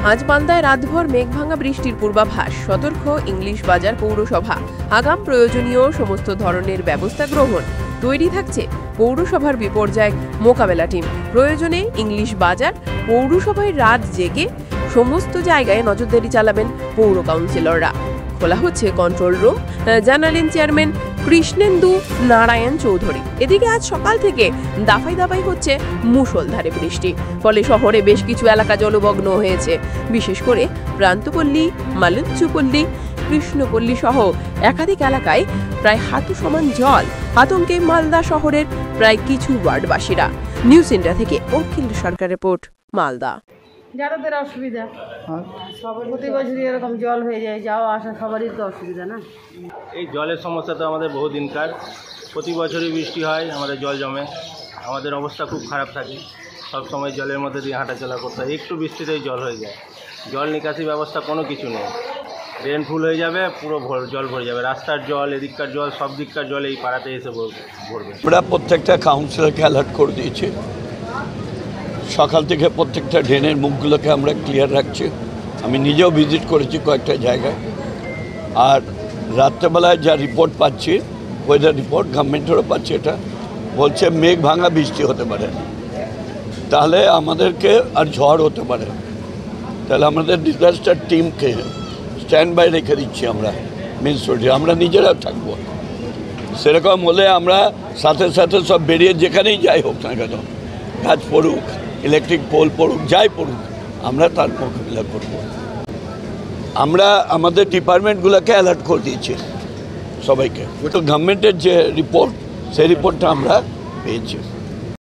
আজ মালদায় রাতভর মেঘভাঙা বৃষ্টির পূর্বাভাস। সতর্ক ইংলিশ বাজার পৌরসভা। আগাম প্রয়োজনীয় সমস্ত ধরনের ব্যবস্থা গ্রহণ। তৈরি থাকছে পৌরসভার বিপর্যয় মোকাবেলা টিম। প্রয়োজনে ইংলিশ বাজার পৌরসভায় রাত জেগে সমস্ত জায়গায় নজরদারি চালাবেন পৌর কাউন্সিলররা। খোলা হচ্ছে কন্ট্রোল রুম, জানালেন চেয়ারম্যান কৃষ্ণেন্দু নারায়ণ চৌধুরী। এদিকে আজ সকাল থেকে দাফাই দাফাই হচ্ছে মুষলধারে বৃষ্টি, ফলে শহরে বেশ কিছু এলাকা জলমগ্ন হয়েছে। বিশেষ করে প্রান্তপল্লী, মালঞ্চুপল্লী, কৃষ্ণপল্লী সহ একাধিক এলাকায় প্রায় হাঁটু সমান জল। আতঙ্কে মালদা শহরের প্রায় কিছু ওয়ার্ডবাসীরা। নিউজ ইন্ডিয়া থেকে অখিল সরকার রিপোর্ট, মালদা। যাদের অসুবিধা প্রতি বছরই এরকম জল হয়ে যায়, যাওয়া আসা সবারই তো অসুবিধা না। এই জলের সমস্যা তো আমাদের বহুদিনকার, প্রতি বছরই বৃষ্টি হয়, আমাদের জল জমে, আমাদের অবস্থা খুব খারাপ থাকে। সব সময় জলের মধ্যে দিয়ে হাঁটাচলা করতে হয়, একটু বৃষ্টিতেই জল হয়ে যায়। জল নিকাশি ব্যবস্থা কোনো কিছু নেই, ড্রেন ফুল হয়ে যাবে, পুরো জল ভরে যাবে। রাস্তার জল, এদিককার জল, সব দিককার জল এই পাড়াতে এসে ভরবে। আমরা প্রত্যেকটা কাউন্সিলরকে অ্যালার্ট করে দিয়েছি। সকাল থেকে প্রত্যেকটা ড্রেনের মুখগুলোকে আমরা ক্লিয়ার রাখছি। আমি নিজেও ভিজিট করেছি কয়েকটা জায়গায়। আর রাত্রেবেলায় যা রিপোর্ট পাচ্ছি, ওয়েদার রিপোর্ট গভর্নমেন্টেরও পাচ্ছি, এটা বলছে মেঘ ভাঙা বৃষ্টি হতে পারে, তাহলে আমাদেরকে আর ঝড় হতে পারে। তাহলে আমাদের ডিজাস্টার টিমকে স্ট্যান্ড বাই রেখে দিচ্ছি আমরা মিউনিসিপ্যালিটি, আমরা নিজেরাও থাকবো। সেরকম হলে আমরা সাথে সাথে সব বেরিয়ে যেখানেই যাই হোক না কেন, গাছ পড়ুক, ইলেকট্রিক পোল পড়ুক, যাই পড়ুক, আমরা তার মোকাবিলা করব। আমরা আমাদের ডিপার্টমেন্টগুলোকে অ্যালার্ট করে দিয়েছি সবাইকে। তো গভর্নমেন্টের যে রিপোর্ট, সেই রিপোর্টটা আমরা পেয়েছি।